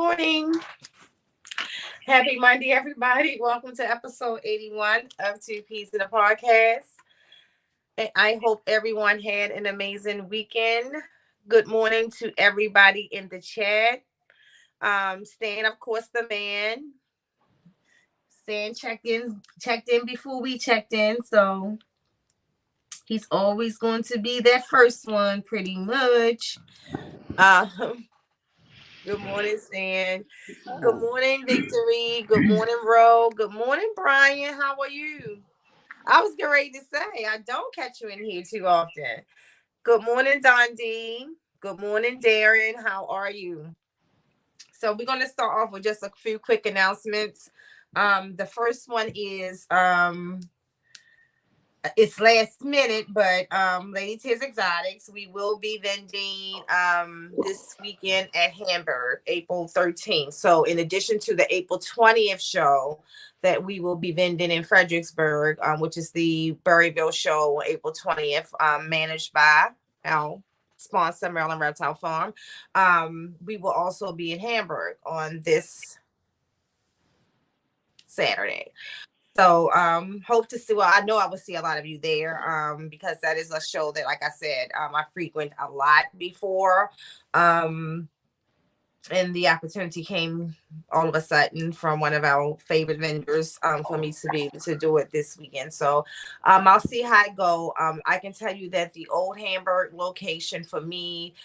morning. Happy Monday, everybody. Welcome to episode 81 of Two Peas in the Podcast. And I hope everyone had an amazing weekend. Good morning to everybody in the chat. Stan, of course, the man. Stan checked in before we checked in. So he's always going to be that first one, pretty much. Good morning, Stan. Good morning, Victory. Good morning, Ro. Good morning, Brian. How are you? I was getting ready to say, I don't catch you in here too often. Good morning, Dondi. Good morning, Darren. How are you? So we're going to start off with just a few quick announcements. The first one is it's last minute, but Lady T's Exotics, we will be vending this weekend at Hamburg, April 13th. So in addition to the April 20th show that we will be vending in Fredericksburg, which is the Berryville show, April 20th, managed by our sponsor, Maryland Reptile Farm. We will also be in Hamburg on this Saturday. So hope to see, well, I know I will see a lot of you there because that is a show that, like I said, I frequent a lot before. And the opportunity came all of a sudden from one of our favorite vendors for me to be able to do it this weekend. So I'll see how it go. I can tell you that the old Hamburg location for me,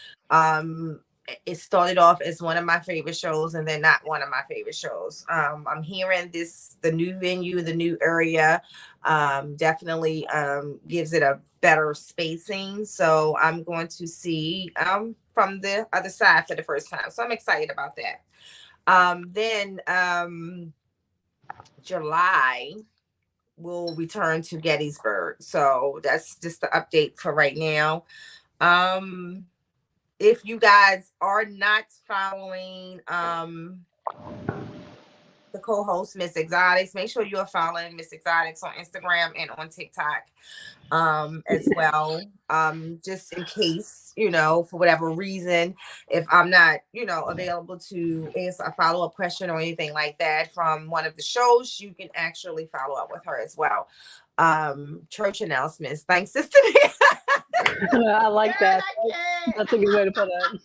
it started off as one of my favorite shows and then not one of my favorite shows. I'm hearing the new venue, the new area, definitely gives it a better spacing. So I'm going to see from the other side for the first time. So I'm excited about that. Then July will return to Gettysburg. So that's just the update for right now. If you guys are not following the co-host Miss Exotics, make sure you are following Miss Exotics on Instagram and on TikTok as well. Just in case, for whatever reason, if I'm not, available to answer a follow-up question or anything like that from one of the shows, you can actually follow up with her as well. Church announcements. Thanks, Sister. I like that. That's a good way to put it.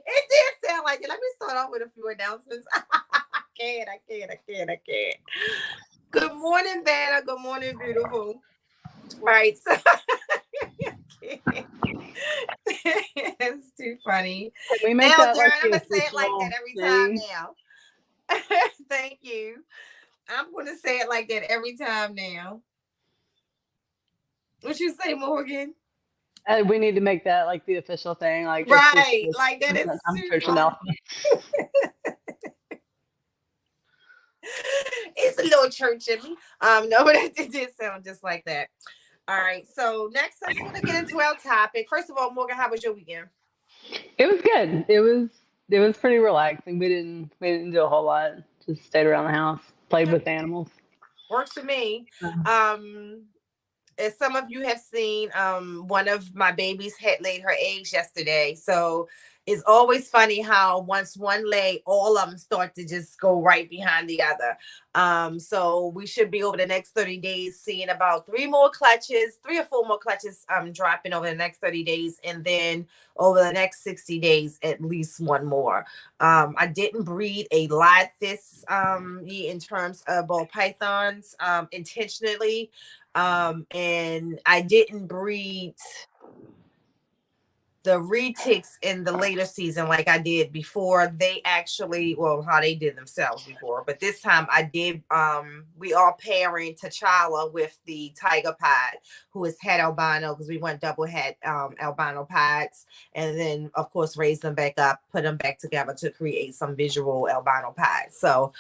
It did sound like it. Let me start off with a few announcements. I can't. Good morning, Vanna. Good morning, beautiful. Right. So it's too funny. We make now, that Darren, like I'm gonna say it like that every time now. Thank you. I'm gonna say it like that every time now. What you say, Morgan? We need to make that like the official thing, like right, like that is church announcement. It's a little church in me. No, but it did sound just like that. All right, so next I just want to get into our topic. First of all, Morgan, how was your weekend? It was good. It was pretty relaxing. We didn't do a whole lot. Just stayed around the house, played with animals. Works for me. As some of you have seen, one of my babies had laid her eggs yesterday. So it's always funny how once one lay, all of them start to just go right behind the other. So we should be over the next 30 days seeing about 3 or 4 more clutches dropping over the next 30 days. And then over the next 60 days, at least one more. I didn't breed a lot this year in terms of ball pythons intentionally. And I didn't breed the retics in the later season like I did before they actually, how they did themselves before. But this time I did, we are pairing T'Challa with the tiger pod, who is het albino, because we went double het albino pods. And then, of course, raise them back up, put them back together to create some visual albino pods. So,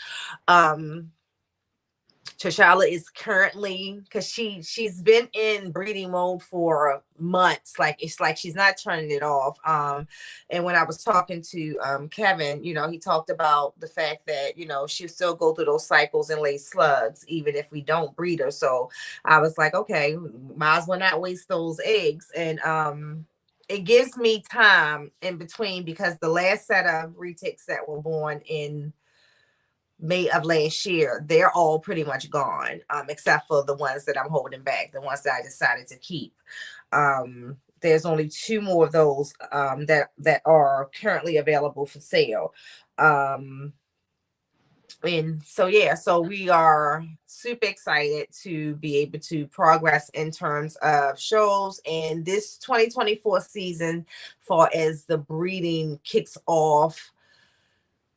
T'Challa is currently, because she's been in breeding mode for months. Like it's like she's not turning it off. And when I was talking to Kevin, he talked about the fact that she'll still go through those cycles and lay slugs even if we don't breed her. So I was like, okay, might as well not waste those eggs. And it gives me time in between, because the last set of retics that were born in May of last year, they're all pretty much gone, except for the ones that I'm holding back, the ones that I decided to keep. There's only 2 more of those that are currently available for sale. And so yeah, so we are super excited to be able to progress in terms of shows, and this 2024 season, far as the breeding kicks off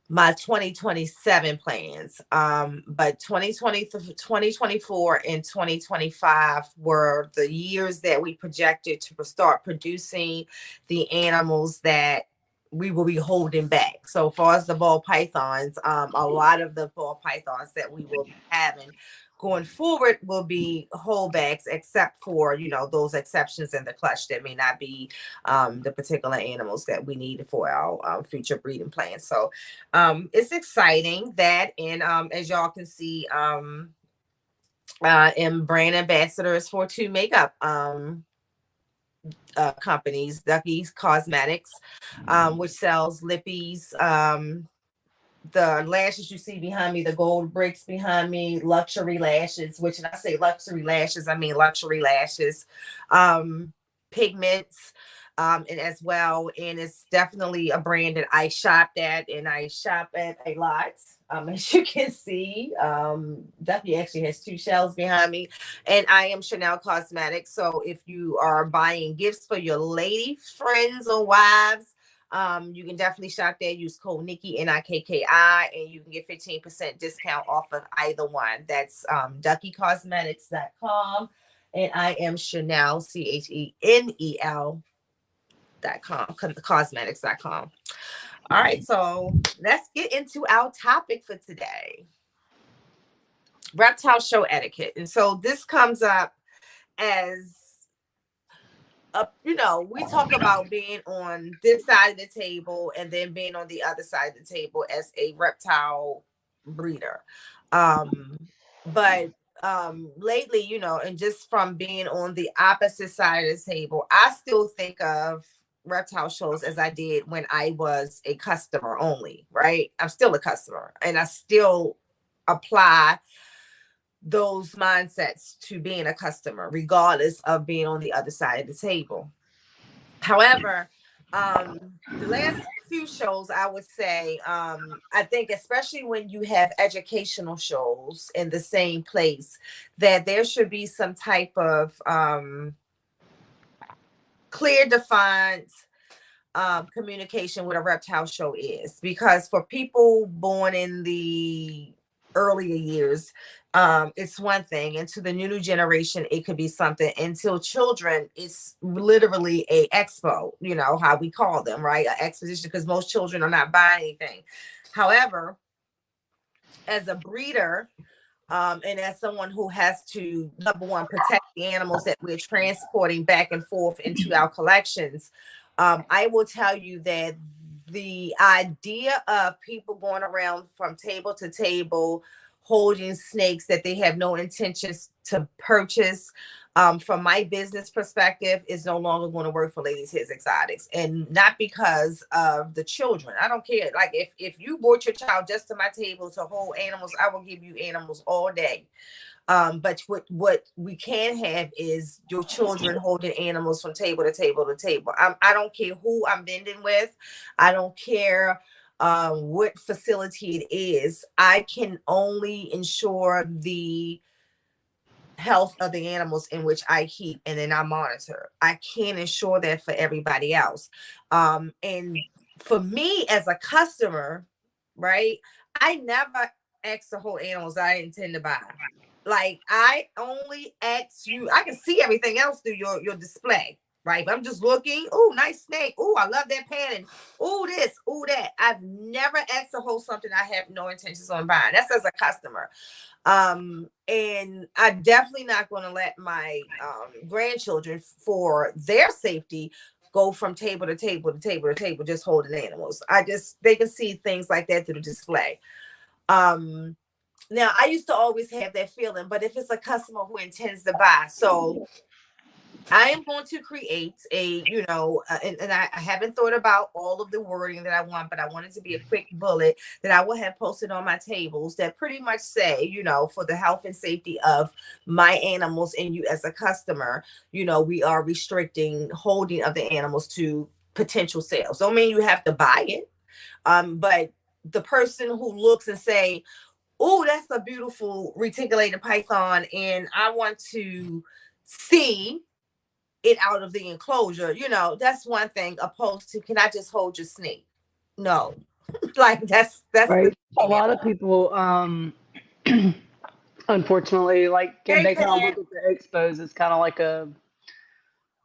my 2027 plans. But 2024 and 2025 were the years that we projected to start producing the animals that we will be holding back. So far as the ball pythons, a lot of the ball pythons that we will be having going forward will be holdbacks, except for, those exceptions in the clutch that may not be the particular animals that we need for our future breeding plans. So it's exciting that, and as y'all can see, am brand ambassadors for 2 makeup companies, Ducky's Cosmetics, which sells lippies, the lashes you see behind me, the gold bricks behind me, luxury lashes, which, when I say luxury lashes, I mean luxury lashes, pigments, and as well. And it's definitely a brand that I shopped at, and I shop at a lot. As you can see, Duffy actually has 2 shelves behind me, and I am Chanel Cosmetics. So if you are buying gifts for your lady friends or wives, you can definitely shop there. Use code Nikki, Nikki, and you can get 15% discount off of either one. That's duckycosmetics.com, and I am Chanel, CHENEL.com, cosmetics.com. All right, so let's get into our topic for today. Reptile show etiquette. And so this comes up as we talk about being on this side of the table and then being on the other side of the table as a reptile breeder. But lately, and just from being on the opposite side of the table, I still think of reptile shows as I did when I was a customer only, right? I'm still a customer, and I still apply those mindsets to being a customer, regardless of being on the other side of the table. However, the last few shows, I would say, I think especially when you have educational shows in the same place, that there should be some type of clear, defined communication what a reptile show is. Because for people born in the earlier years, it's one thing, and to the new generation it could be something. Until children, it's literally a expo, how we call them, right? An exposition, because most children are not buying anything. However, as a breeder, and as someone who has to, number one, protect the animals that we're transporting back and forth into our collections, I will tell you that the idea of people going around from table to table holding snakes that they have no intentions to purchase, from my business perspective, is no longer going to work for Ladies His Exotics. And not because of the children. I don't care. Like, if you brought your child just to my table to hold animals, I will give you animals all day. But what we can have is your children holding animals from table to table to table. I don't care who I'm vending with. I don't care what facility it is. I can only ensure the health of the animals in which I keep, and then I monitor. I can't ensure that for everybody else. And for me as a customer, right, I never ask to hold animals I intend to buy. Like, I only ask you, I can see everything else through your display, right? If I'm just looking, oh, nice snake. Oh, I love that pattern. Oh, this, oh, that. I've never asked to hold something I have no intentions on buying. That's as a customer. And I'm definitely not going to let my grandchildren, for their safety, go from table to table to table to table just holding animals. They can see things like that through the display. Now, I used to always have that feeling, but if it's a customer who intends to buy, so I am going to create and I haven't thought about all of the wording that I want, but I want it to be a quick bullet that I will have posted on my tables that pretty much say, for the health and safety of my animals and you as a customer, we are restricting holding of the animals to potential sales. Don't mean you have to buy it. But the person who looks and say, oh, that's a beautiful reticulated python, and I want to see it out of the enclosure, that's one thing, opposed to, can I just hold your snake? No. Like that's right. A lot of people unfortunately, like, they kind of look at the expos as kind of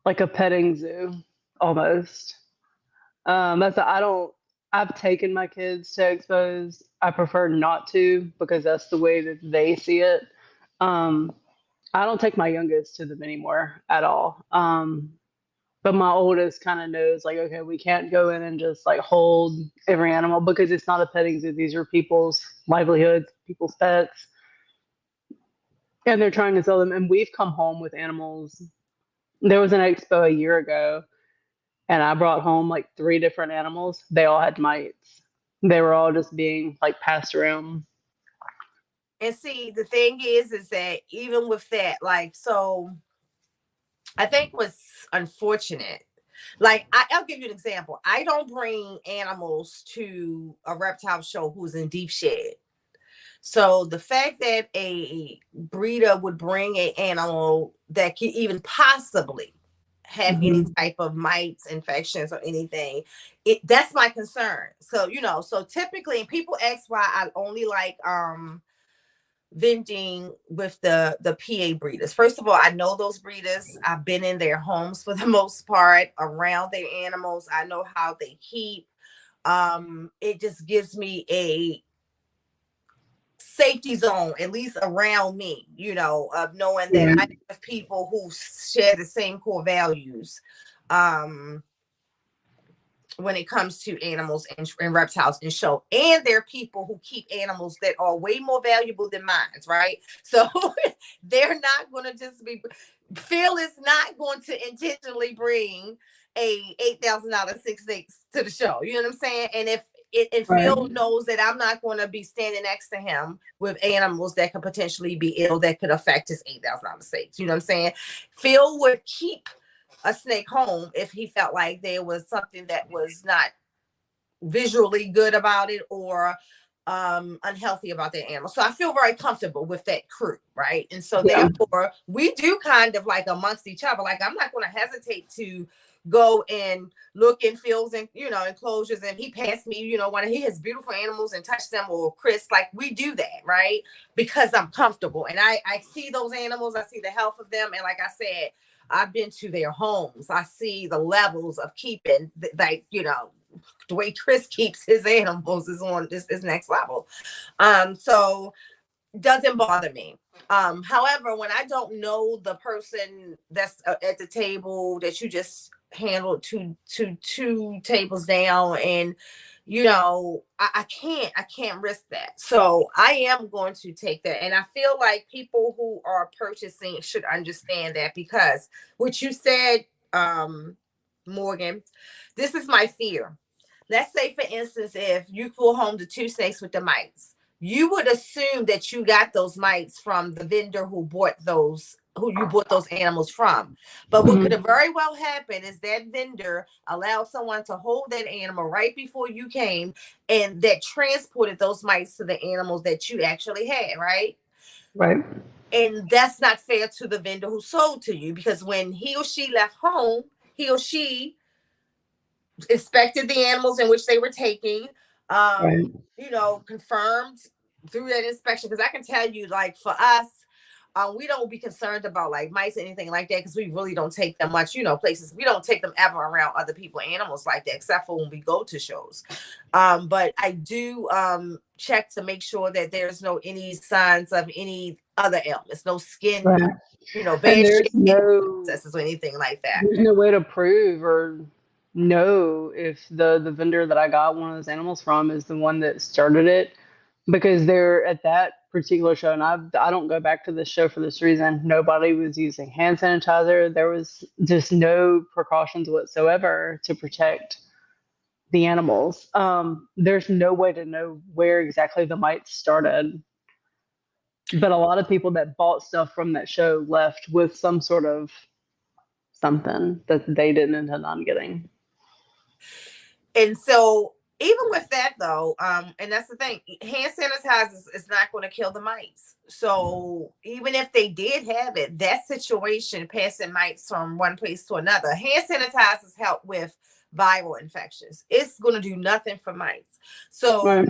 like a petting zoo almost. I've taken my kids to expos. I prefer not to, because that's the way that they see it. I don't take my youngest to them anymore at all. But my oldest kind of knows, like, okay, we can't go in and just like hold every animal, because it's not a petting zoo. These are people's livelihoods, people's pets, and they're trying to sell them. And we've come home with animals. There was an expo a year ago, and I brought home like 3 different animals. They all had mites. They were all just being like passed around. And see, the thing is that even with that, like, so I think what's unfortunate, like, I'll give you an example. I don't bring animals to a reptile show who's in deep shed. So the fact that a breeder would bring an animal that could even possibly have any type of mites, infections, or anything, that's my concern. So, so typically people ask why I only like vending with the PA breeders. First of all, I know those breeders. I've been in their homes for the most part, around their animals. I know how they keep. It just gives me a safety zone, at least around me, of knowing that I have people who share the same core values when it comes to animals and reptiles and show. And there are people who keep animals that are way more valuable than mine, right? So they're not going to just be, Phil is not going to intentionally bring a $8,000 6 snakes to the show. You know what I'm saying? And if Phil knows that I'm not going to be standing next to him with animals that could potentially be ill, that could affect his $8,000 snakes. You know what I'm saying? Phil would keep a snake home if he felt like there was something that was not visually good about it, or unhealthy about the animal. So I feel very comfortable with that crew, right? And so therefore we do kind of like amongst each other. Like, I'm not going to hesitate to go and look in fields and enclosures, and he passed me one of his beautiful animals and touch them, or Chris, like, we do that, right? Because I'm comfortable, and I see those animals, I see the health of them, and like I said, I've been to their homes. I see the levels of keeping, like, the way Chris keeps his animals is on this next level. So doesn't bother me. However, when I don't know the person that's at the table that you just handled two tables down, and I can't risk that. So I am going to take that. And I feel like people who are purchasing should understand that, because what you said, Morgan, this is my fear. Let's say, for instance, if you pull home the 2 snakes with the mites, you would assume that you got those mites from the vendor who you bought those animals from. But what could have very well happened is that vendor allowed someone to hold that animal right before you came, and that transported those mites to the animals that you actually had, right? Right. And that's not fair to the vendor who sold to you, because when he or she left home, he or she inspected the animals in which they were taking, confirmed through that inspection. Because I can tell you, like, for us, we don't be concerned about like mice or anything like that, because we really don't take them much, places. We don't take them ever around other people animals like that, except for when we go to shows. But I do check to make sure that there's any signs of any other ailments, no skin, bad skin processes or anything like that. There's no way to prove or know if the vendor that I got one of those animals from is the one that started it, because they're at that particular show, and I don't go back to this show for this reason. Nobody was using hand sanitizer. There was just no precautions whatsoever to protect the animals. There's no way to know where exactly the mites started, but a lot of people that bought stuff from that show left with some sort of something that they didn't intend on getting. And so even with that though, and that's the thing, hand sanitizer is not going to kill the mites. So even if they did have it, that situation, passing mites from one place to another, hand sanitizers help with viral infections. It's going to do nothing for mites. So Right.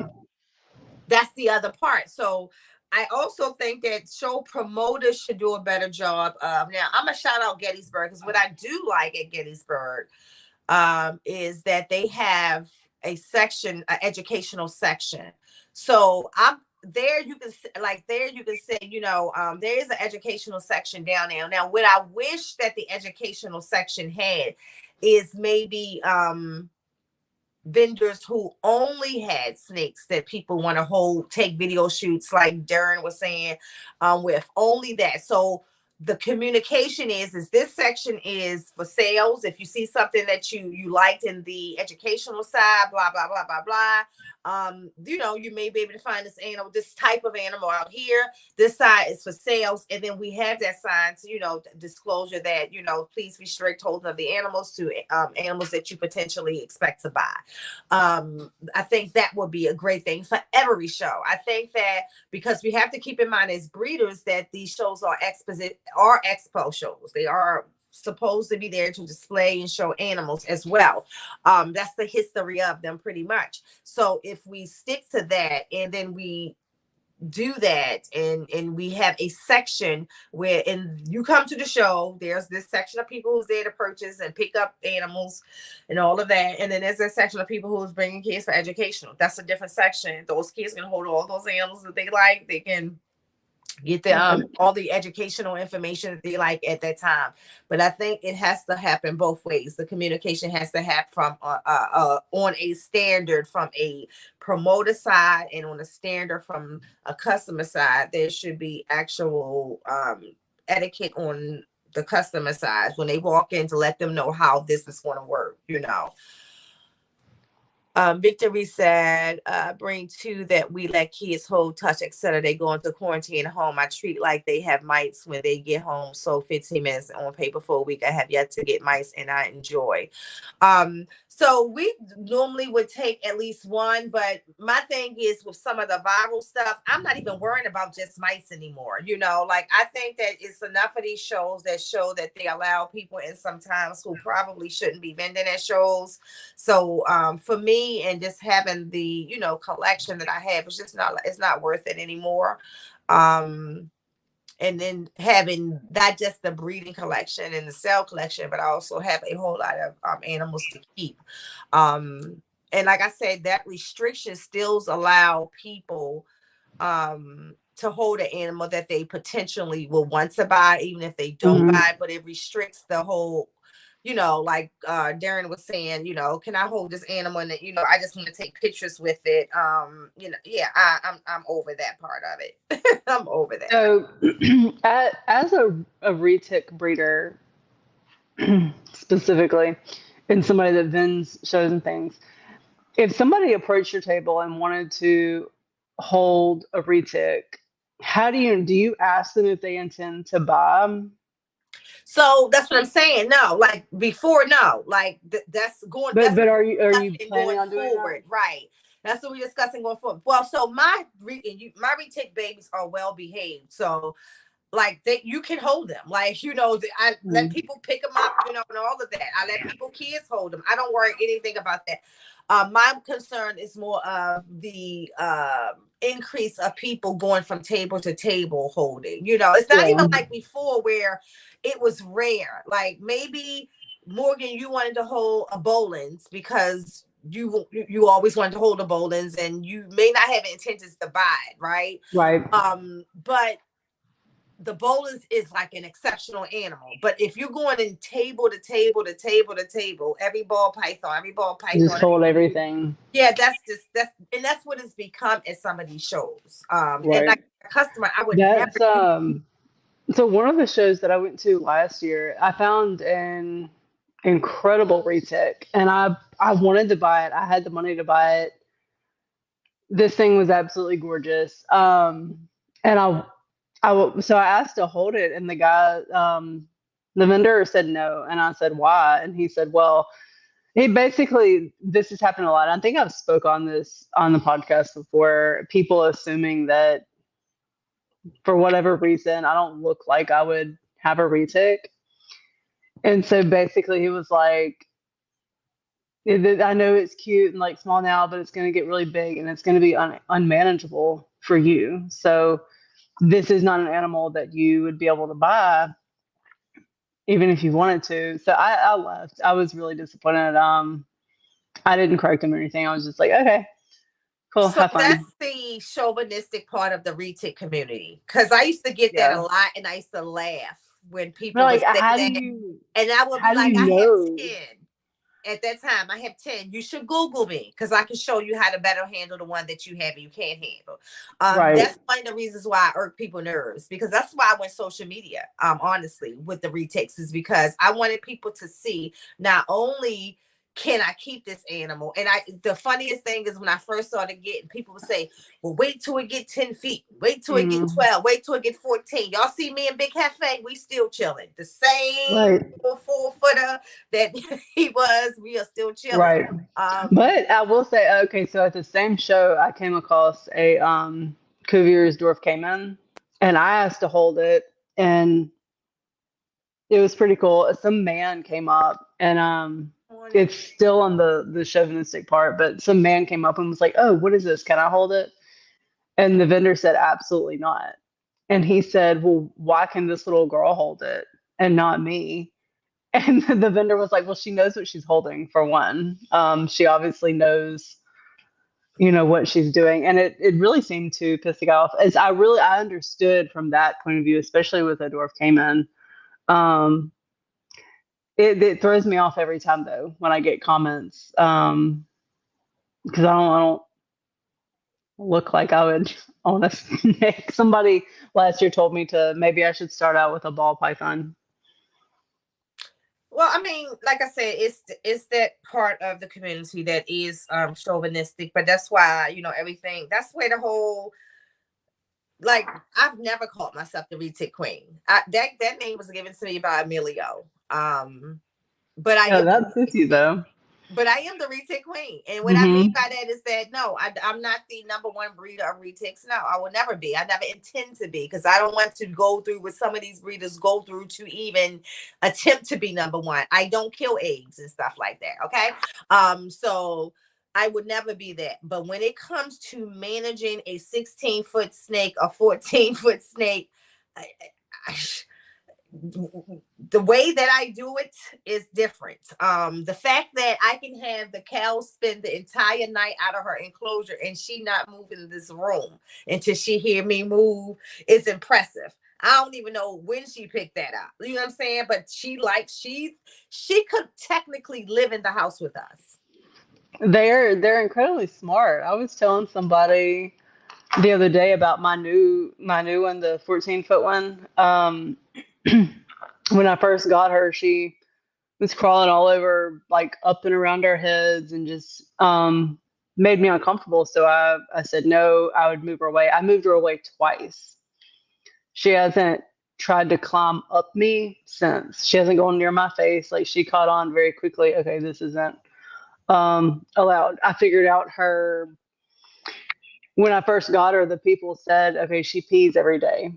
that's the other part. So I also think that show promoters should do a better job of, now I'm gonna shout out Gettysburg, because what I do like at Gettysburg is that they have a section, an educational section. So I'm there. You can say, there is an educational section down there. Now, what I wish that the educational section had is maybe vendors who only had snakes that people want to take video shoots, like Darren was saying, with only that. So the communication is this section is for sales. If you see something that you liked in the educational side, blah blah blah blah blah, you may be able to find this type of animal out here. This side is for sales, and then we have that sign to disclosure that please restrict holding of the animals to animals that you potentially expect to buy. I think that would be a great thing for every show. I think that, because we have to keep in mind as breeders that these shows are expo shows. They are supposed to be there to display and show animals as well. That's the history of them, pretty much. So if we stick to that, and then we do that, and we have a section where, and you come to the show, there's this section of people who's there to purchase and pick up animals and all of that, and then there's a section of people who's bringing kids for educational. That's a different section. Those kids can hold all those animals that they like. They can get the all the educational information that they like at that time. But I think it has to happen both ways. The communication has to happen from on a standard from a promoter side, and on a standard from a customer side. There should be actual etiquette on the customer side when they walk in, to let them know how this is going to work. Victory said, bring two that we let kids hold, touch, etc. They go into quarantine at home. I treat like they have mites when they get home. So 15 minutes on paper for a week. I have yet to get mice, and I enjoy. So we normally would take at least one, but my thing is, with some of the viral stuff, I'm not even worrying about just mice anymore. Like, I think that it's enough of these shows that show that they allow people in sometimes who probably shouldn't be vending at shows. So for me, and just having the collection that I have, it's not worth it anymore. And then having not just the breeding collection and the cell collection, but I also have a whole lot of animals to keep. And like I said, that restriction still allow people to hold an animal that they potentially will want to buy, even if they don't buy, but it restricts the whole, like Darren was saying, can I hold this animal, and I just want to take pictures with it. I'm over that part of it. I'm over that. So, as a retic breeder, specifically, and somebody that vends shows and things, if somebody approached your table and wanted to hold a retic, how do you ask them if they intend to buy them? So that's what I'm saying. No, like before, no, like that's going. But are you planning going on doing forward? that? Right. That's what we're discussing going forward. Well, so my retic babies are well behaved. So like you can hold them. Like, I let people pick them up, and all of that. I let kids hold them. I don't worry anything about that. My concern is more of the increase of people going from table to table holding. It's not even like before where it was rare. Like maybe, Morgan, you wanted to hold a Bolin's because you always wanted to hold a Bolin's, and you may not have intentions to buy it, right? Right. But the bull is like an exceptional animal. But if you're going in table to table to table to table, every ball python, Just hold everything. yeah, that's what it's become at some of these shows. And Right. like a customer, I would never That's so one of the shows that I went to last year, I found an incredible retic, and I wanted to buy it. I had the money to buy it. This thing was absolutely gorgeous. And so I asked to hold it, and the guy, the vendor said no, and I said why, and he said, well, he basically, this has happened a lot. I think I've spoke on this on the podcast before. People assuming that for whatever reason I don't look like I would have a retic, and so basically he was like, I know it's cute and like small now, but it's going to get really big and it's going to be unmanageable for you. So this is not an animal that you would be able to buy, even if you wanted to. So I left. I was really disappointed. I didn't correct him or anything. I was just like, okay, cool, So have fun. that's the chauvinistic part of the retic community. Because I used to get that a lot, and I used to laugh when people But would like, say how that. do you, And I would be how do like, you I know? have 10. At that time, I have 10. You should Google me because I can show you how to better handle the one that you have and you can't handle. Right. That's one of the reasons why I irk people nerves, because that's why I went social media, honestly, with the retics, is because I wanted people to see not only can I keep this animal, and the funniest thing is when I first started getting, people would say, well, wait till it get 10 feet, wait till it get 12, wait till it get 14. Y'all see me and Big Cafe, we still chilling. The same 4-footer that he was, we are still chilling. Right. But I will say, okay, so at the same show, I came across a Cuvier's Dwarf Cayman, and I asked to hold it, and it was pretty cool. Some man came up, and it's still on the chauvinistic part, but some man came up and was like, "Oh, what is this? Can I hold it?" And the vendor said, "Absolutely not." And he said, "Well, why can this little girl hold it and not me?" And the vendor was like, well, she knows what she's holding, for one. She obviously knows, what she's doing. And it really seemed to piss the guy off. As I understood from that point of view, especially with a dwarf cayman. It throws me off every time, though, when I get comments. Because I don't look like I would own a snake. Somebody last year told me maybe I should start out with a ball python. Well, I mean, like I said, it's that part of the community that is chauvinistic, but that's why, everything, that's where the whole, like, I've never called myself the retic queen. That name was given to me by Emilio. But I am that's sissy, though. But I am the retic queen. And what I mean by that is that, no, I'm not the number one breeder of retics. No, I will never be. I never intend to be, because I don't want to go through what some of these breeders go through to even attempt to be number one. I don't kill eggs and stuff like that. Okay. So I would never be that. But when it comes to managing a 16-foot snake, a 14-foot snake, the way that I do it is different. The fact that I can have the cow spend the entire night out of her enclosure and she not move in this room until she hear me move is impressive. I don't even know when she picked that up. You know what I'm saying? But she could technically live in the house with us. They're incredibly smart. I was telling somebody the other day about my new one, the 14-foot one. When I first got her, she was crawling all over, like up and around our heads, and just made me uncomfortable. So I said no, I would move her away. I moved her away twice. She hasn't tried to climb up me since. She hasn't gone near my face. Like, she caught on very quickly. Okay, this isn't allowed. I figured out when I first got her, the people said, okay, she pees every day.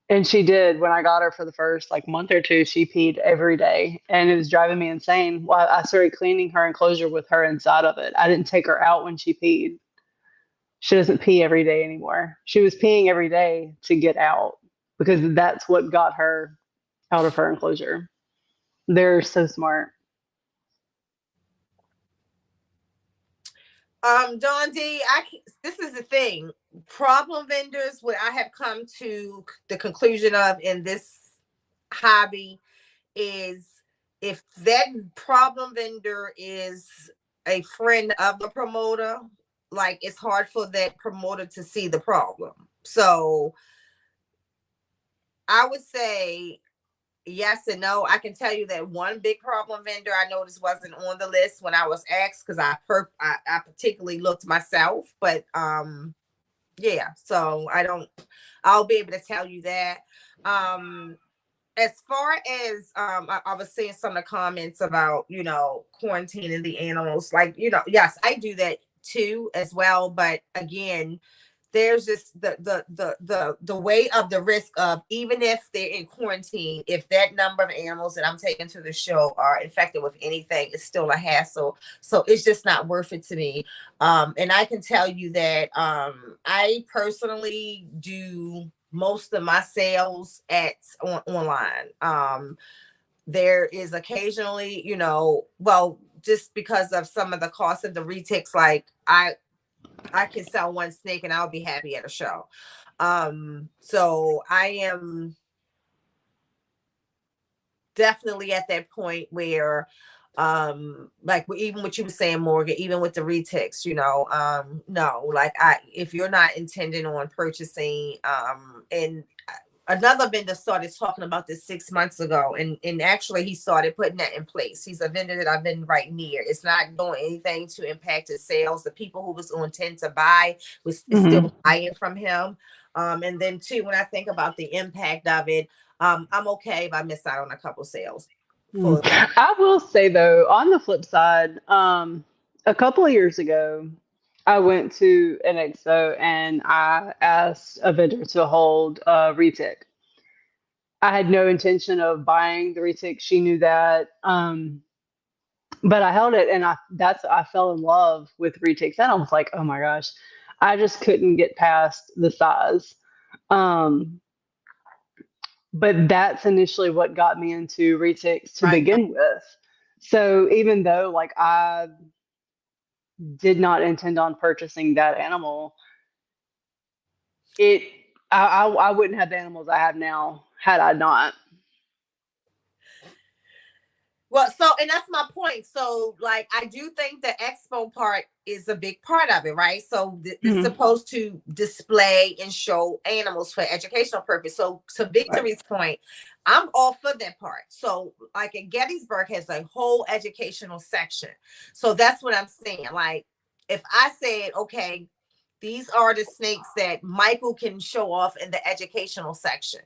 And she did. When I got her for the first month or two, she peed every day, and it was driving me insane. Well, I started cleaning her enclosure with her inside of it. I didn't take her out when she peed. She doesn't pee every day anymore. She was peeing every day to get out, because that's what got her out of her enclosure. They're so smart. Dawn D, this is the thing. Problem vendors, what I have come to the conclusion of in this hobby is if that problem vendor is a friend of the promoter, like it's hard for that promoter to see the problem. So I would say yes and no. I can tell you that one big problem vendor I noticed wasn't on the list when I was asked because I particularly looked myself, but yeah. So I'll be able to tell you that. As far as I was seeing some of the comments about quarantining the animals, like yes, I do that too as well. But again, there's just the weight of the risk of, even if they're in quarantine, if that number of animals that I'm taking to the show are infected with anything, it's still a hassle. So it's just not worth it to me. And I can tell you that I personally do most of my sales online. There is occasionally, well, just because of some of the cost of the retics, like I can sell one snake and I'll be happy at a show. So I am definitely at that point where, like even what you were saying, Morgan, even with the retics, no, like if you're not intending on purchasing, and another vendor started talking about this 6 months ago, and actually he started putting that in place. He's a vendor that I've been right near. It's not doing anything to impact his sales. The people who was on intent to buy was still buying from him. And then too, when I think about the impact of it, I'm okay if I miss out on a couple sales. I will say though, on the flip side, a couple of years ago, I went to an expo and I asked a vendor to hold a retic. I had no intention of buying the retic. She knew that. But I held it and I fell in love with retics. And I was like, oh my gosh, I just couldn't get past the size. But that's initially what got me into retics to begin with. So even though like I did not intend on purchasing that animal, I wouldn't have the animals I have now had I not. Well, so, and that's my point. So, like, I do think the expo part is a big part of it, right? So, it's supposed to display and show animals for educational purpose. So, to Victory's point, I'm all for that part. So, like, at Gettysburg has a whole educational section. So, that's what I'm saying. Like, if I said, okay, these are the snakes that Michael can show off in the educational section,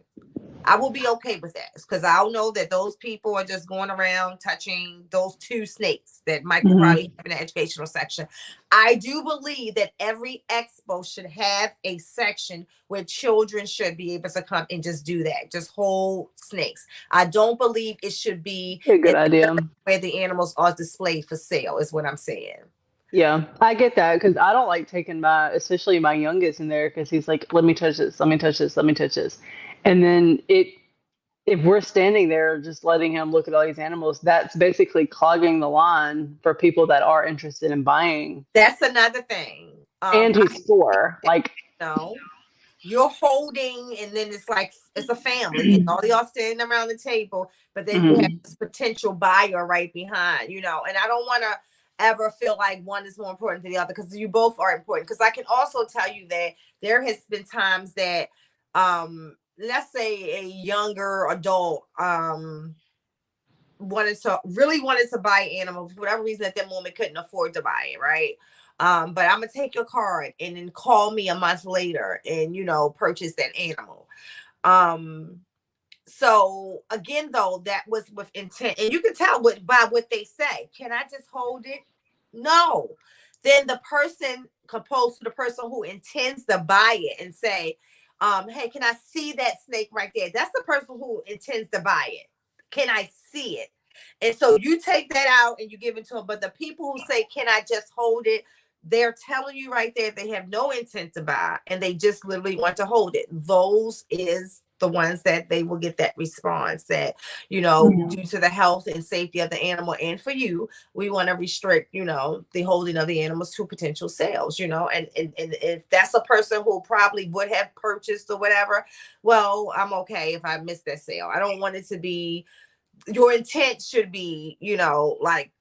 I will be okay with that because I'll know that those people are just going around touching those two snakes that Michael probably have in the educational section. I do believe that every expo should have a section where children should be able to come and just do that, just hold snakes. I don't believe it should be a good idea where the animals are displayed for sale, is what I'm saying. Yeah, I get that because I don't like taking especially my youngest in there because he's like, let me touch this, let me touch this, let me touch this. And then if we're standing there just letting him look at all these animals, that's basically clogging the line for people that are interested in buying. That's another thing. And he's 4. Like, no, you're holding, and then it's like it's a family, and all y'all standing around the table, but then you have this potential buyer right behind, and I don't want to ever feel like one is more important than the other because you both are important. Because I can also tell you that there has been times that let's say a younger adult wanted to buy animals for whatever reason at that moment couldn't afford to buy it, right? But I'm gonna take your card and then call me a month later and purchase that animal. So again, though, that was with intent, and you can tell by what they say. Can I just hold it? No. Then the person composed to the person who intends to buy it and say, hey, can I see that snake right there? That's the person who intends to buy it. Can I see it? And so you take that out and you give it to them. But the people who say, can I just hold it? They're telling you right there they have no intent to buy and they just literally want to hold it. Those is the ones that they will get that response that, due to the health and safety of the animal and for you, we want to restrict, the holding of the animals to potential sales, and if that's a person who probably would have purchased or whatever, well, I'm okay if I miss that sale. I don't want it to be, your intent should be, like,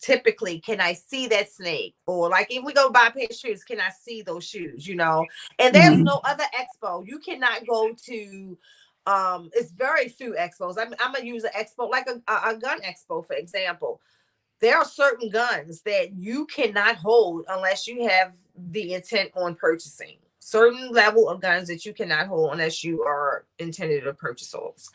typically, can I see that snake? Or like if we go buy a pair of shoes, can I see those shoes? And there's no other expo. You cannot go to it's very few expos. I'm gonna use an expo like a gun expo, for example. There are certain guns that you cannot hold unless you have the intent on purchasing. Certain level of guns that you cannot hold unless you are intended to purchase those.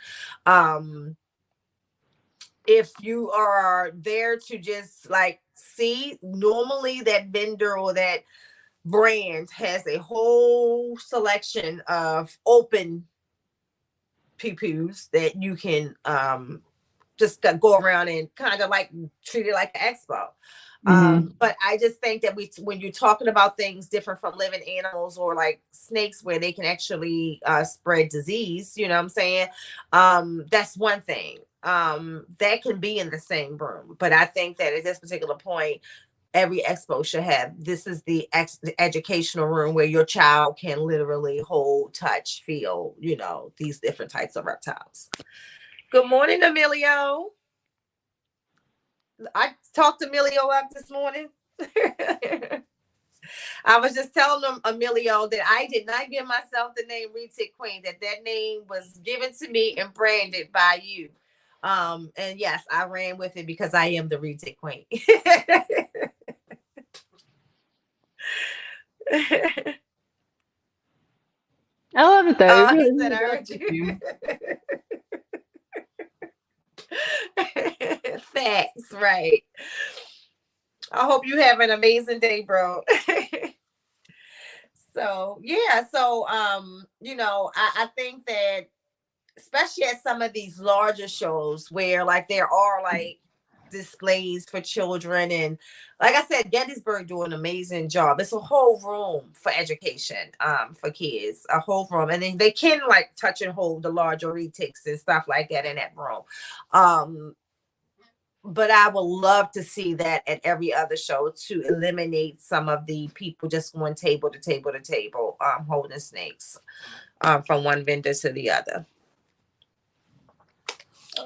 If you are there to just like see, normally that vendor or that brand has a whole selection of open poo-poos that you can just go around and kind of like treat it like an expo. But I just think that when you're talking about things different from living animals or like snakes where they can actually spread disease, you know what I'm saying? That's one thing. That can be in the same room. But I think that at this particular point, every expo should have, this is the educational room where your child can literally hold, touch, feel, these different types of reptiles. Good morning, Emilio. I talked to Emilio up this morning. I was just telling them, Emilio, that I did not give myself the name Retic Queen, that name was given to me and branded by you. And yes, I ran with it because I am the Retic Queen. I love it though. He said, I heard you. Facts, right. I hope you have an amazing day, bro. So yeah, so I think that especially at some of these larger shows where like there are like displays for children, and like I said, Gettysburg do an amazing job. It's a whole room for education for kids, a whole room, and then they can like touch and hold the larger retics and stuff like that in that room. But I would love to see that at every other show to eliminate some of the people just going table to table to table holding snakes from one vendor to the other.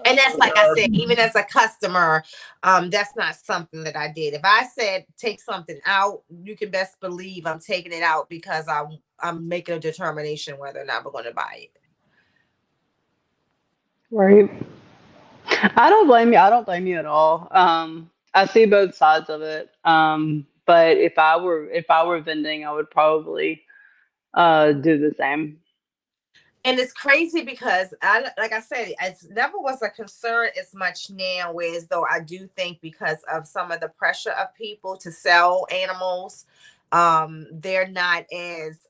And that's like I said, even as a customer, that's not something that I did. If I said take something out, you can best believe I'm taking it out because I'm making a determination whether or not we're going to buy it. Right. I don't blame you. I don't blame you at all. I see both sides of it. But if I were vending, I would probably do the same. And it's crazy because like I said, it never was a concern as much now, whereas though I do think because of some of the pressure of people to sell animals, they're not as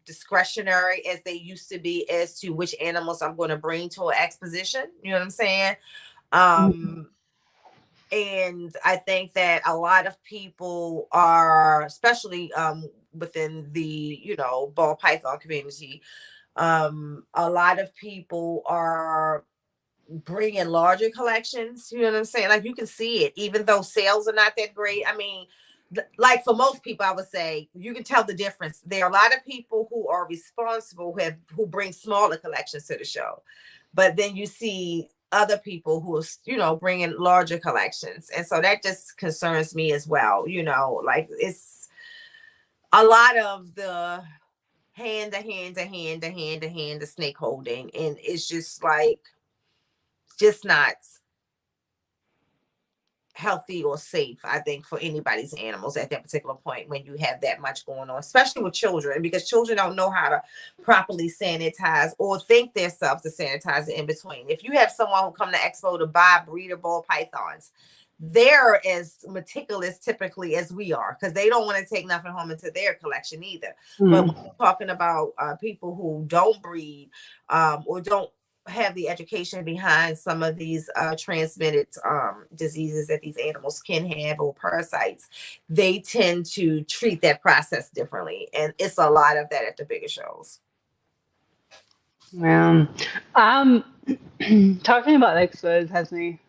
discretionary as they used to be as to which animals I'm going to bring to an exposition. You know what I'm saying? And I think that a lot of people are, especially within the ball python community, a lot of people are bringing larger collections. You know what I'm saying? Like you can see it, even though sales are not that great. I mean, like for most people, I would say you can tell the difference. There are a lot of people who are responsible who bring smaller collections to the show, but then you see other people who are bringing larger collections, and so that just concerns me as well. Like it's a lot of the hand to snake holding, and it's just like not healthy or safe, I think, for anybody's animals at that particular point when you have that much going on, especially with children, because children don't know how to properly sanitize or think themselves to sanitize it in between. If you have someone who come to expo to buy breeder ball pythons, they're as meticulous typically as we are because they don't want to take nothing home into their collection either. But when we're talking about people who don't breed or don't have the education behind some of these transmitted diseases that these animals can have or parasites, they tend to treat that process differently. And it's a lot of that at the bigger shows. Man, um, talking about expos has me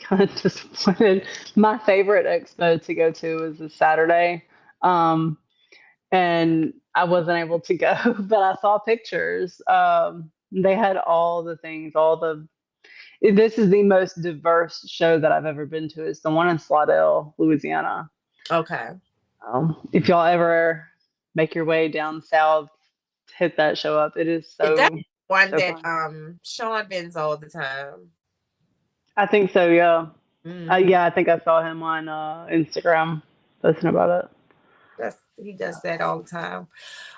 kind of disappointed. My favorite expo to go to was this Saturday, um, and I wasn't able to go, but I saw pictures. They had all the things, all the. This is the most diverse show that I've ever been to. It's the one in Slaughter, Louisiana. Okay. If y'all ever make your way down south, hit that show up. It is Is that so one so that fun. Sean bends all the time? I think so. Yeah. Hmm. Yeah, I think I saw him on Instagram posting about it. He does that all the time.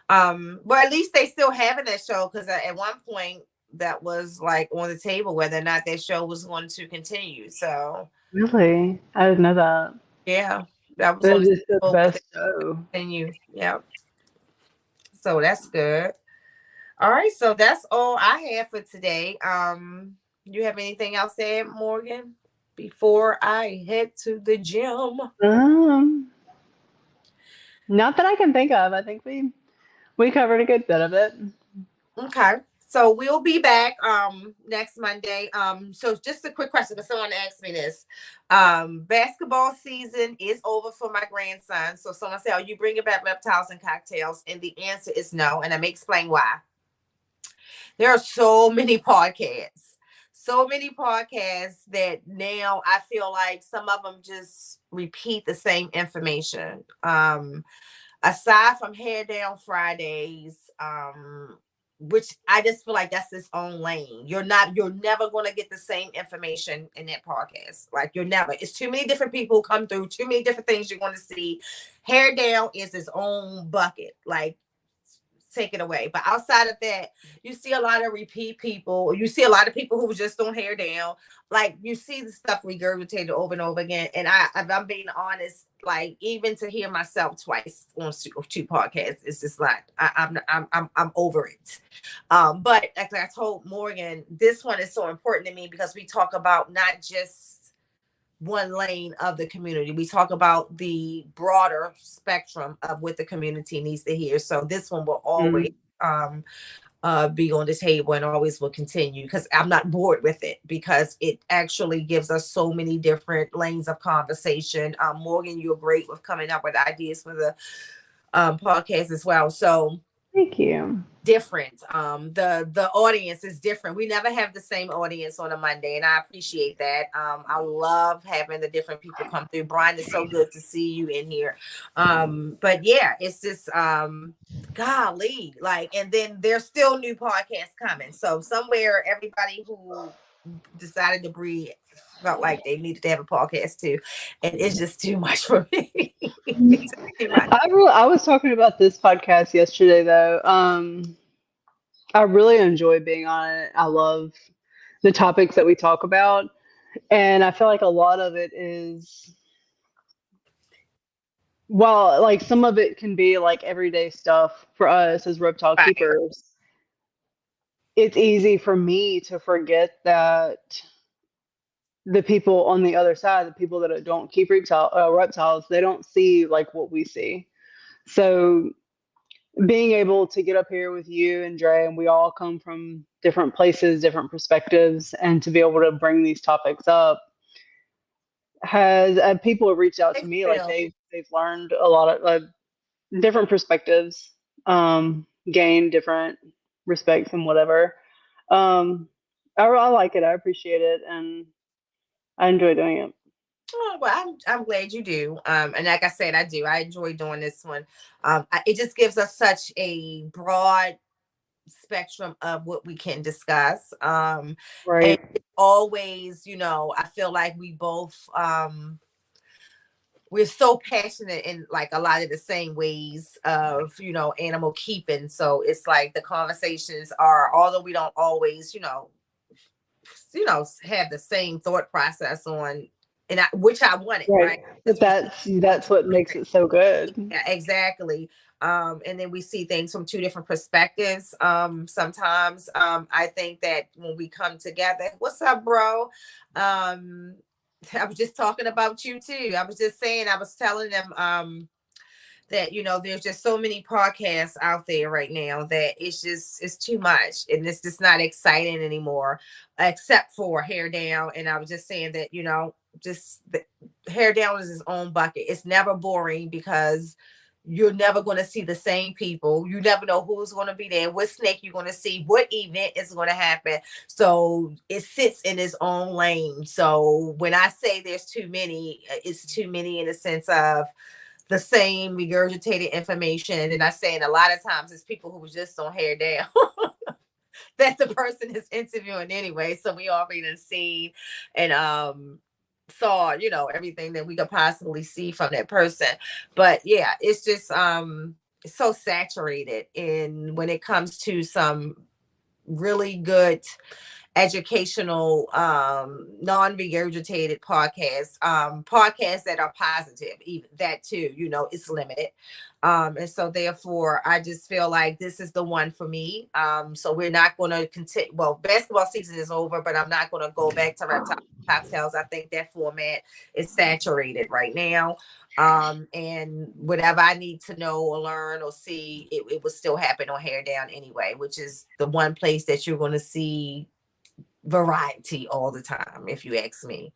But at least they still having that show because at one point that was like on the table whether or not that show was going to continue. So Really? I didn't know that. yeah, that was That on the is the table whether best it show. continue. Yeah. So that's good. All right, so that's all I have for today. You have anything else to add, Morgan? Before I head to the gym. Um, Not that I can think of. I think we covered a good bit of it. Okay. So we'll be back next Monday. So just a quick question because someone asked me this. Basketball season is over for my grandson. So someone said, are you bringing back reptiles and cocktails? And the answer is no. And I may explain why. There are so many podcasts. So many podcasts that now I feel like some of them just repeat the same information. Aside from Hair Down Fridays, which I just feel like that's its own lane. You're never gonna get the same information in that podcast. Like you're never. It's too many different people who come through, too many different things you're gonna see. Hair Down is its own bucket. Like take it away. But outside of that, you see a lot of repeat people. You see a lot of people who just don't hair down. Like you see the stuff regurgitated over and over again. And if I'm being honest, like even to hear myself twice on two podcasts, it's just like I'm over it. But like I told Morgan, this one is so important to me because we talk about not just one lane of the community. We talk about the broader spectrum of what the community needs to hear. So this one will always Mm. be on the table and always will continue because I'm not bored with it because it actually gives us so many different lanes of conversation. Morgan, you're great with coming up with ideas for the podcast as well. So Thank you. different. The audience is different. We never have the same audience on a Monday, and I appreciate that. I love having the different people come through. Brian, it's so good to see you in here. But yeah, it's just golly, like, and then there's still new podcasts coming. So somewhere everybody who decided to breed felt like they needed to have a podcast too. And it's just too much for me. It's too much. I was talking about this podcast yesterday though. I really enjoy being on it. I love the topics that we talk about, and I feel like a lot of it is, well, like some of it can be like everyday stuff for us as reptile Right. keepers. It's easy for me to forget that the people on the other side, the people that don't keep reptiles, they don't see like what we see. So being able to get up here with you and Dre, and we all come from different places, different perspectives, and to be able to bring these topics up has people have reached out to I me like feel they've learned a lot of different perspectives, gained different respects and whatever. Um, I like it. I appreciate it, and I enjoy doing it. oh, well, I'm glad you do. And like I said, I do. I enjoy doing this one. It just gives us such a broad spectrum of what we can discuss. And Right. it's always, I feel like we both we're so passionate in like a lot of the same ways of animal keeping. So it's like the conversations are, although we don't always have the same thought process on, and which I wanted, Right. right? But Because we from that's two what makes different, it so good. yeah, exactly. And then we see things from two different perspectives. Sometimes I think that when we come together, what's up, bro? I was just talking about you too. I was just saying, I was telling them, that, you know, there's just so many podcasts out there right now that it's too much, and it's just not exciting anymore, except for Hair Down. And I was just saying that, you know, just the, Hair Down is his own bucket. It's never boring because you're never going to see the same people. You never know who's going to be there, what snake you're going to see, what event is going to happen. So it sits in its own lane. So when I say there's too many, it's too many in the sense of the same regurgitated information. And I say, and a lot of times it's people who just on Hair Down that the person is interviewing anyway. So we already done seen and saw, you know, everything that we could possibly see from that person. But yeah, it's just it's so saturated in when it comes to some really good educational non-regurgitated podcasts that are positive, even that too, you know, it's limited. And so therefore I just feel like this is the one for me. So we're not going to continue. Well, basketball season is over, but I'm not going to go back to reptile cocktails. I think that format is saturated right now. And whatever I need to know or learn or see, it will still happen on Hair Down anyway, which is the one place that you're going to see variety all the time, if you ask me.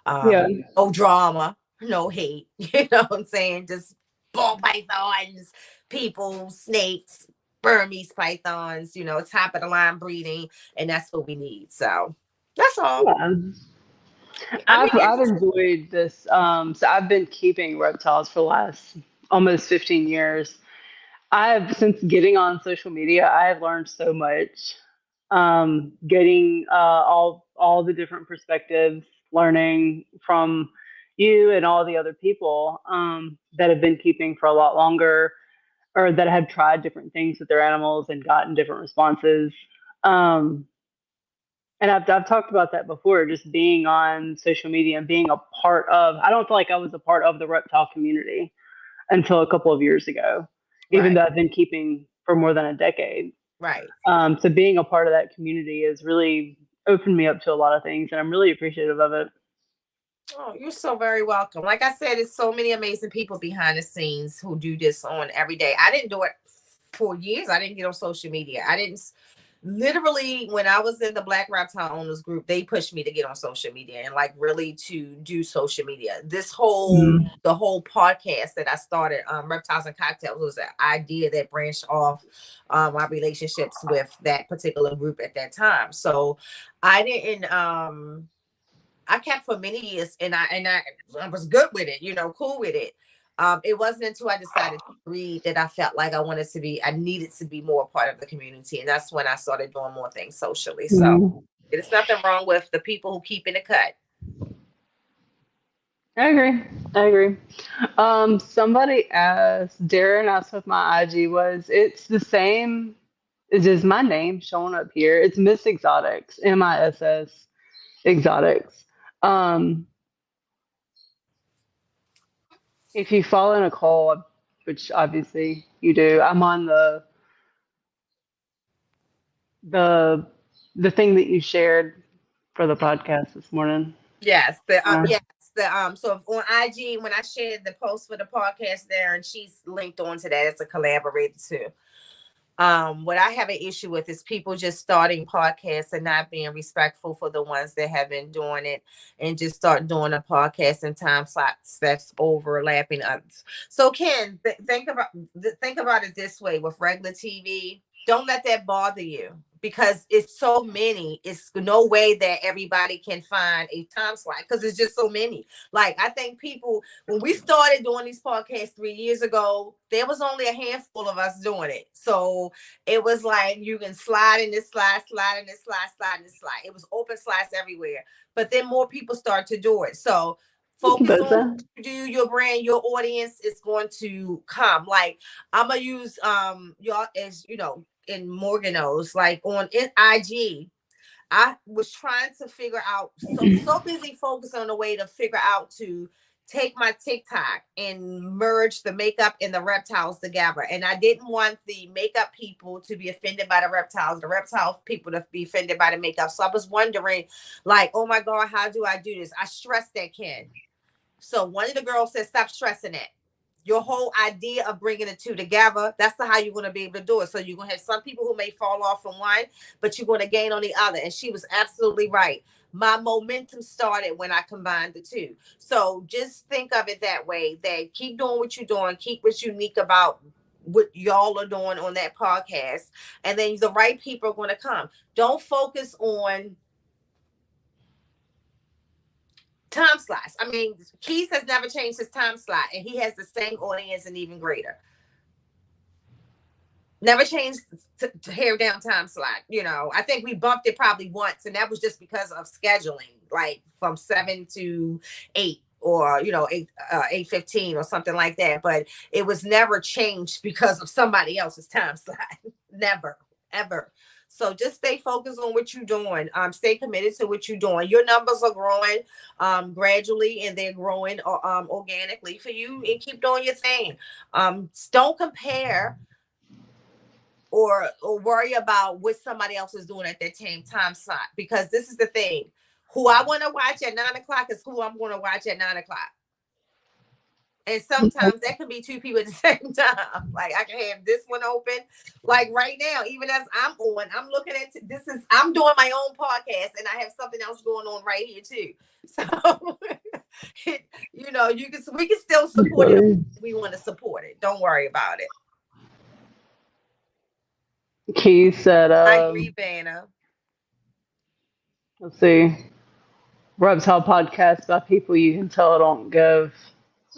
Yeah. No drama, no hate, you know what I'm saying? Just ball pythons, people, snakes, Burmese pythons, you know, top of the line breeding, and that's what we need. So that's all. Yeah. I mean, I've enjoyed this. So I've been keeping reptiles for the last almost 15 years. I've since getting on social media, I have learned so much. Getting all the different perspectives, learning from you and all the other people that have been keeping for a lot longer, or that have tried different things with their animals and gotten different responses. Um, and I've talked about that before, just being on social media and being a part of. I don't feel like I was a part of the reptile community until a couple of years ago, even right, though I've been keeping for more than a decade. right. So being a part of that community has really opened me up to a lot of things, and I'm really appreciative of it. Oh, you're so very welcome. Like I said, it's so many amazing people behind the scenes who do this on every day. I didn't do it for years. I didn't get on social media. I didn't literally when I was in the Black Reptile Owners group, they pushed me to get on social media and like really to do social media. This whole Mm-hmm. the whole podcast that I started, Reptiles and Cocktails, was an idea that branched off my relationships with that particular group at that time. So I didn't I kept for many years and I was good with it, you know, cool with it. It wasn't until I decided to read that I felt like I needed to be more a part of the community. And that's when I started doing more things socially. So Mm-hmm. there's nothing wrong with the people who keep in the cut. I agree. I agree. Somebody asked, Darren asked what my IG was. It's the same. It's just my name showing up here. It's Miss Exotics, MISS Exotics. Um, if you follow Nicole, which obviously you do, I'm on the the thing that you shared for the podcast this morning. Yes. Uh, So on IG, when I shared the post for the podcast there, and she's linked onto that, it's a collaborator too. What I have an issue with is people just starting podcasts and not being respectful for the ones that have been doing it and just start doing a podcast in time slots that's overlapping others. So Ken, think about it this way with regular TV. Don't let that bother you because it's so many. It's no way that everybody can find a time slot because it's just so many. Like I think people when we started doing these podcasts 3 years ago, there was only a handful of us doing it. So it was like you can slide in this slide, slide in this slide, slide in this slide. It was open slides everywhere. But then more people start to do it. So focus on what you do, your brand, your audience is going to come. Like I'm gonna use y'all as you know in Morganos, like on IG. I was trying to figure out so busy focusing on a way to figure out to take my TikTok and merge the makeup and the reptiles together. And I didn't want the makeup people to be offended by the reptile people to be offended by the makeup. So I was wondering, like, oh my God, how do I do this? I stressed that, Ken. So one of the girls said, stop stressing it. your whole idea of bringing the two together, that's how you're going to be able to do it. So you're going to have some people who may fall off from one, but you're going to gain on the other. And she was absolutely right. My momentum started when I combined the two. So just think of it that way, that keep doing what you're doing, keep what's unique about what y'all are doing on that podcast, and then the right people are going to come. Don't focus on time slots. I mean, Keith has never changed his time slot, and he has the same audience and even greater. Never changed to hair down time slot. You know, I think we bumped it probably once, and that was just because of scheduling, like from 7 to 8, or 8:15 or something like that. But it was never changed because of somebody else's time slot. Never, ever. So just stay focused on what you're doing. Stay committed to what you're doing. Your numbers are growing gradually, and they're growing organically for you. And keep doing your thing. Don't compare or worry about what somebody else is doing at that same time slot, because this is the thing. Who I want to watch at 9 o'clock is who I'm going to watch at 9 o'clock. And sometimes that can be two people at the same time. Like I can have this one open, like right now, even as I'm on, I'm looking at I'm doing my own podcast, and I have something else going on right here too. So, we can still support it if we want to support it. Don't worry about it. Keith said, I agree, Vanna. Let's see. Reptile podcast by people you can tell don't give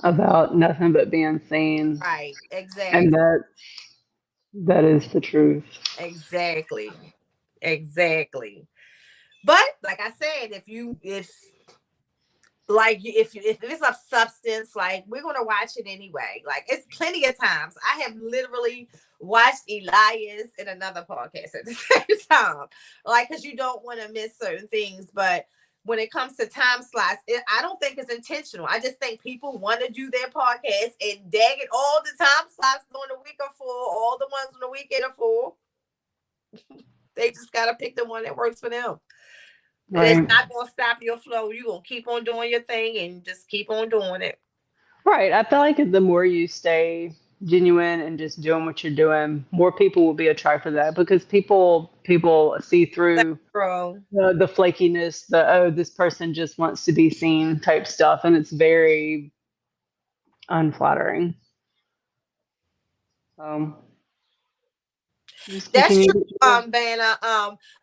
about nothing but being seen. Right, exactly. And that is the truth. Exactly. But like I said, if it's a substance, like we're gonna watch it anyway. Like it's plenty of times I have literally watched Elias in another podcast at the same time, like because you don't want to miss certain things. But when it comes to time slots, I don't think it's intentional. I just think people want to do their podcast and dag it. All the time slots during the week are full. All the ones on the weekend are full. They just gotta pick the one that works for them. Right. And it's not gonna stop your flow. You're gonna keep on doing your thing and just keep on doing it. Right. I feel like the more you stay genuine and just doing what you're doing, more people will be attracted to that, because people see through the flakiness, this person just wants to be seen type stuff, and it's very unflattering. That's true, Vanna.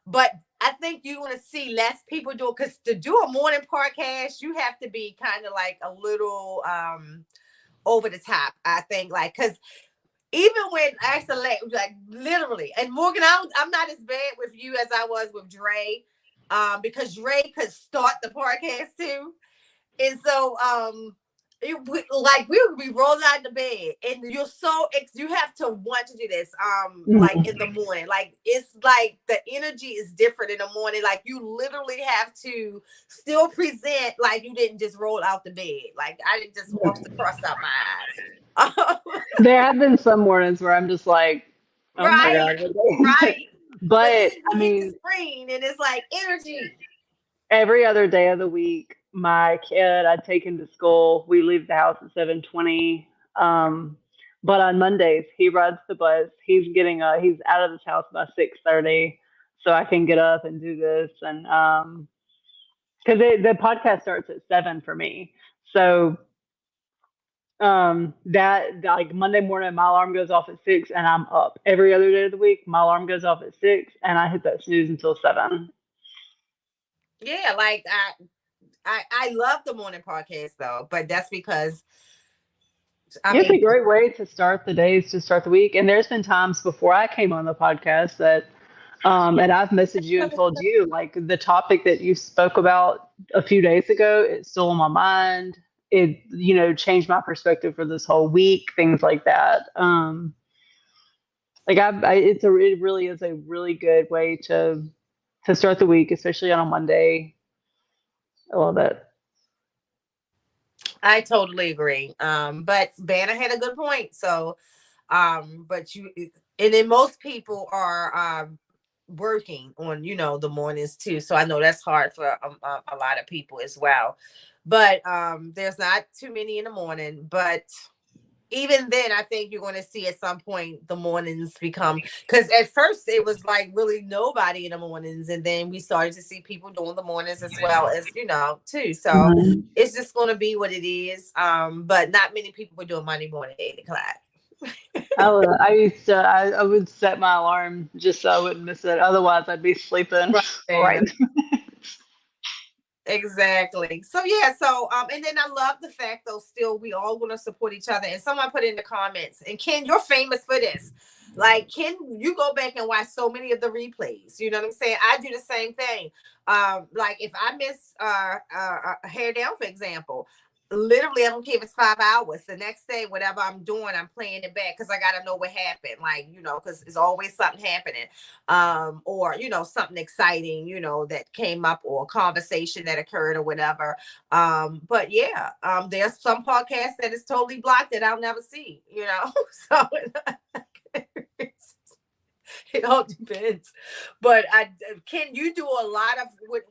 But I think you're going to see less people do it, because to do a morning podcast, you have to be kind of like a little over the top, I think. Like, because even when I select, like literally, and Morgan, I'm not as bad with you as I was with Dre, because Dre could start the podcast too. And so, we would be rolling out of the bed, and you have to want to do this like in the morning. Like it's like the energy is different in the morning. Like you literally have to still present like you didn't just roll out the bed. Like I didn't just walk across out my eyes. There have been some mornings where I'm just like, oh my God. Right. But I mean, the screen and it's like energy. Every other day of the week, my kid, I'd take him to school. We leave the house at 7:20. But on Mondays, he rides the bus. He's out of this house by 6:30, so I can get up and do this. And because the podcast starts at 7 for me, so that like Monday morning, my alarm goes off at 6, and I'm up. Every other day of the week, my alarm goes off at 6, and I hit that snooze until 7. Yeah, like I love the morning podcast though, but that's because it's a great way to start the days, to start the week. And there's been times before I came on the podcast that and I've messaged you and told you, like, the topic that you spoke about a few days ago, it's still on my mind. It changed my perspective for this whole week, things like that. It really is a really good way to start the week, especially on a Monday. I love it. I totally agree. But Banner had a good point. So, but and then most people are working on, the mornings too. So I know that's hard for a lot of people as well. But there's not too many in the morning. But even then, I think you're going to see at some point the mornings become, because at first it was like really nobody in the mornings, and then we started to see people doing the mornings as well as too. So Mhm. it's just going to be what it is. But not many people were doing Monday morning at 8 o'clock. I would set my alarm just so I wouldn't miss it. Otherwise, I'd be sleeping Right right. there. Exactly. So yeah, so and then I love the fact though still we all want to support each other. And someone put in the comments, and Ken, you're famous for this. Like Ken, you go back and watch so many of the replays. You know what I'm saying? I do the same thing. Like if I miss a hair down, for example, literally I don't care if it's 5 hours. The next day, whatever I'm doing, I'm playing it back because I gotta know what happened. Like, because it's always something happening. Or something exciting that came up, or a conversation that occurred or whatever. But yeah, there's some podcasts that is totally blocked that I'll never see. So it all depends. But can you do a lot of with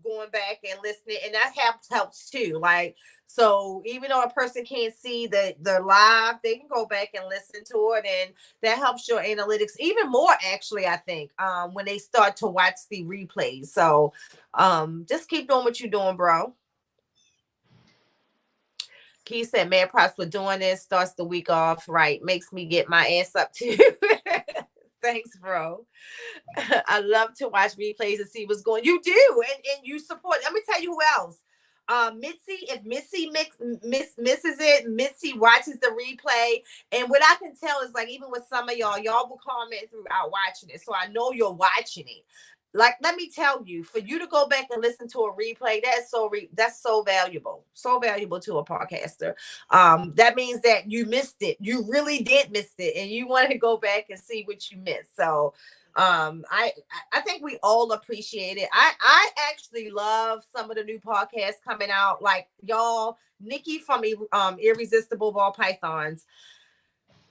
going back and listening, and that helps too. Like, so even though a person can't see the live, they can go back and listen to it, and that helps your analytics even more. Actually, I think when they start to watch the replays. So just keep doing what you're doing, bro. Key said, "Man, props for doing this. Starts the week off right. Makes me get my ass up too." Thanks, bro. I love to watch replays and see what's going. You do, and you support. Let me tell you who else. Mitzi, if Missy misses it, Missy watches the replay. And what I can tell is, like, even with some of y'all will comment throughout watching it. So I know you're watching it. Like, let me tell you, for you to go back and listen to a replay, that's so valuable. So valuable to a podcaster. That means that you missed it. You really did miss it, and you want to go back and see what you missed. So I think we all appreciate it. I actually love some of the new podcasts coming out, like y'all, Nikki from Irresistible Ball Pythons.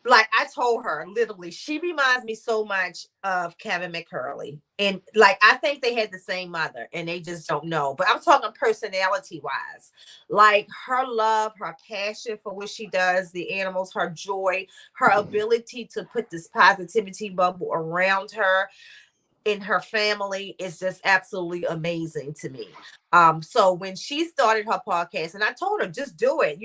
Like I told her, literally, she reminds me so much of Kevin McCurley. And like I think they had the same mother and they just don't know. But I'm talking personality wise. Like her love, her passion for what she does, the animals, her joy, her ability to put this positivity bubble around her in her family is just absolutely amazing to me. So when she started her podcast, and I told her, just do it,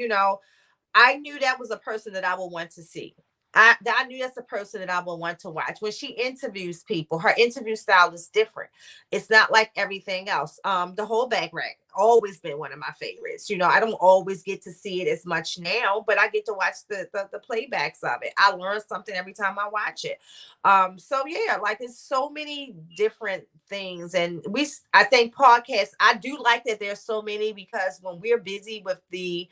I knew that was a person that I would want to see. I knew that's a person that I would want to watch. When she interviews people, her interview style is different. It's not like everything else. The whole bag rack always been one of my favorites. I don't always get to see it as much now, but I get to watch the playbacks of it. I learn something every time I watch it. So yeah, like it's so many different things, and I think podcasts. I do like that there's so many because when we're busy with the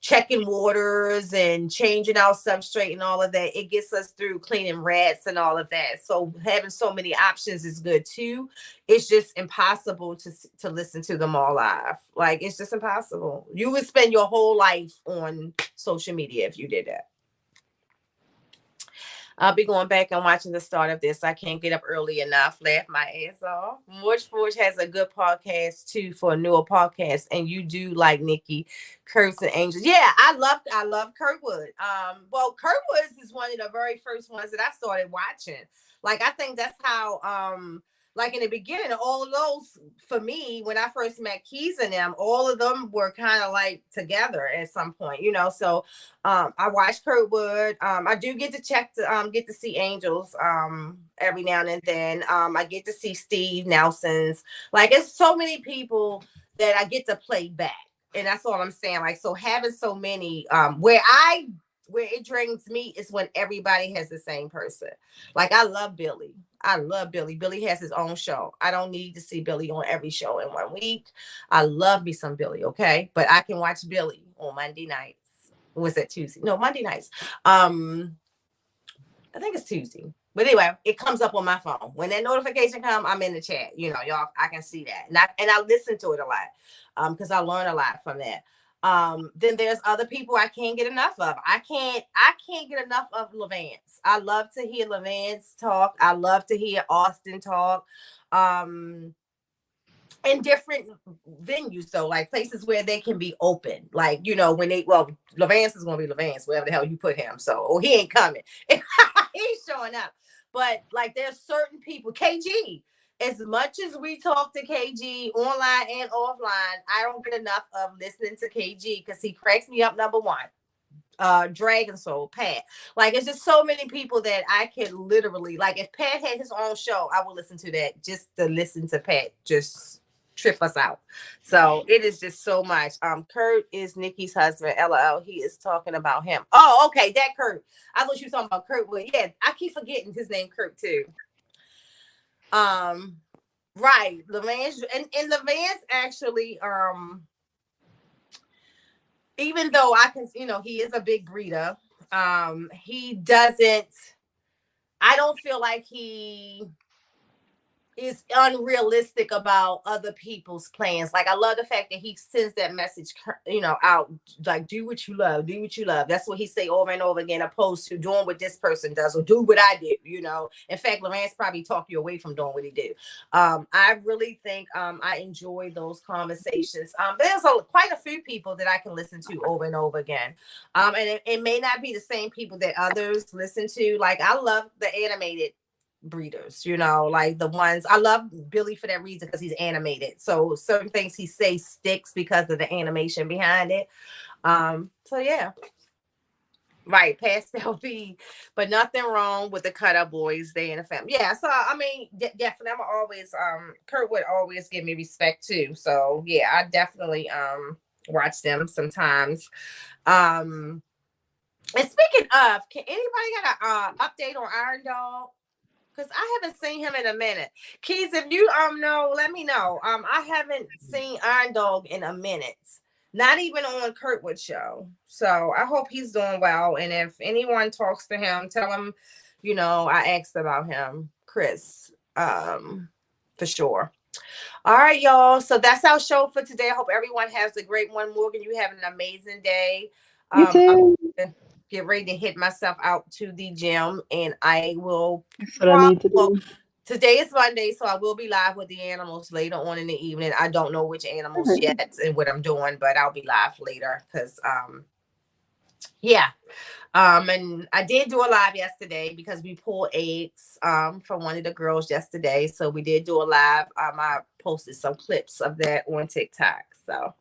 checking waters and changing our substrate and all of that, it gets us through cleaning rats and all of that. So having so many options is good too. It's just impossible to listen to them all live. Like it's just impossible. You would spend your whole life on social media if you did that. I'll be going back and watching the start of this. I can't get up early enough. Laugh my ass off. Morge Forge has a good podcast too for a newer podcast, and you do like Nikki, Kurt's and Angels. Yeah, I love Kurtwood. Well, Kurtwood is one of the very first ones that I started watching. Like I think that's how like in the beginning, all of those for me, when I first met Keys and them, all of them were kind of like together at some point, So I watch Kurtwood. I do get to get to see Angels every now and then. I get to see Steve Nelson's. Like it's so many people that I get to play back. And that's all I'm saying. Like, so having so many, where it drains me is when everybody has the same person. Like I love Billy. I love Billy. Billy has his own show. I don't need to see Billy on every show in 1 week. I love me some Billy, okay? But I can watch Billy on Monday nights. Was that Tuesday? No, Monday nights. I think it's Tuesday. But anyway, it comes up on my phone. When that notification comes, I'm in the chat. Y'all, I can see that. And I listen to it a lot because I learn a lot from that. Then there's other people I can't get enough of. I can't get enough of Levance. I love to hear Levance talk. I love to hear Austin talk. in different venues, so like places where they can be open, like, you know, when they, well, Levance is going to be Levance wherever the hell you put him, so, or he ain't coming. He ain't showing up. But like there's certain people, KG, as much as we talk to KG online and offline, I don't get enough of listening to KG because he cracks me up. Number one, Dragon Soul, Pat. Like, it's just so many people that I could literally, like, if Pat had his own show, I would listen to that just to listen to Pat just trip us out. So it is just so much. Kurt is Nikki's husband. LOL. He is talking about him. Oh, okay, that Kurt. I thought you were talking about Kurt. Well, yeah, I keep forgetting his name, Kurt, too. Right, Levance, and Levance actually, even though I can, you know, he is a big breeder, he doesn't, I don't feel like he is unrealistic about other people's plans. Like, I love the fact that he sends that message, you know, out, like, do what you love, do what you love. That's what he say over and over again, opposed to doing what this person does or do what I do, you know. In fact, Lawrence probably talk you away from doing what he do. I really think I enjoy those conversations. There's quite a few people that I can listen to over and over again. And it may not be the same people that others listen to. Like, I love the animated breeders, you know, like the ones, I love Billy for that reason because he's animated, so certain things he says sticks because of the animation behind it. So yeah, right, Pastel B, but nothing wrong with the Cut Up Boys. They in the family. Yeah, so I mean, definitely, I'm always Kurt would always give me respect too, so yeah, I definitely watch them sometimes. And speaking of, can anybody got an update on Iron Dog? Because I haven't seen him in a minute. Keys, if you know, let me know. I haven't seen Iron Dog in a minute. Not even on Kurtwood show. So I hope he's doing well. And if anyone talks to him, tell him, you know, I asked about him, Chris. For sure. All right, y'all. So that's our show for today. I hope everyone has a great one. Morgan, you have an amazing day. You too. Get ready to hit myself out to the gym, and I will. That's what I need to do. Today is Monday, so I will be live with the animals later on in the evening. I don't know which animals yet and what I'm doing, but I'll be live later because yeah. And I did do a live yesterday because we pulled eggs for one of the girls yesterday. So we did do a live. I posted some clips of that on TikTok. So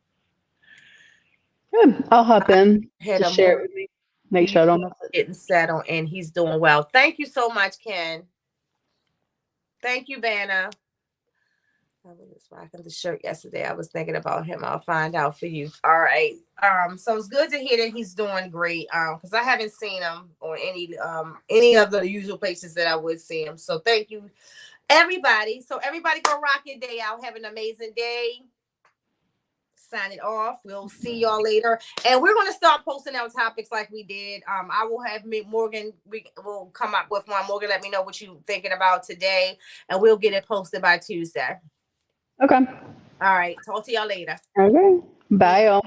good. I'll hop in to share it with me. Make sure I don't miss it. Getting settled, and he's doing well. Thank you so much, Ken. Thank you, Vanna. I was rocking the shirt yesterday. I was thinking about him. I'll find out for you. All right. So it's good to hear that he's doing great. Because I haven't seen him on any of the usual places that I would see him. So thank you, everybody. So everybody go rock your day out. Have an amazing day. Sign it off. We'll see y'all later. And we're going to start posting our topics like we did. I will have Morgan. We will come up with one. Morgan, let me know what you're thinking about today. And we'll get it posted by Tuesday. Okay. All right. Talk to y'all later. Okay. Bye, y'all.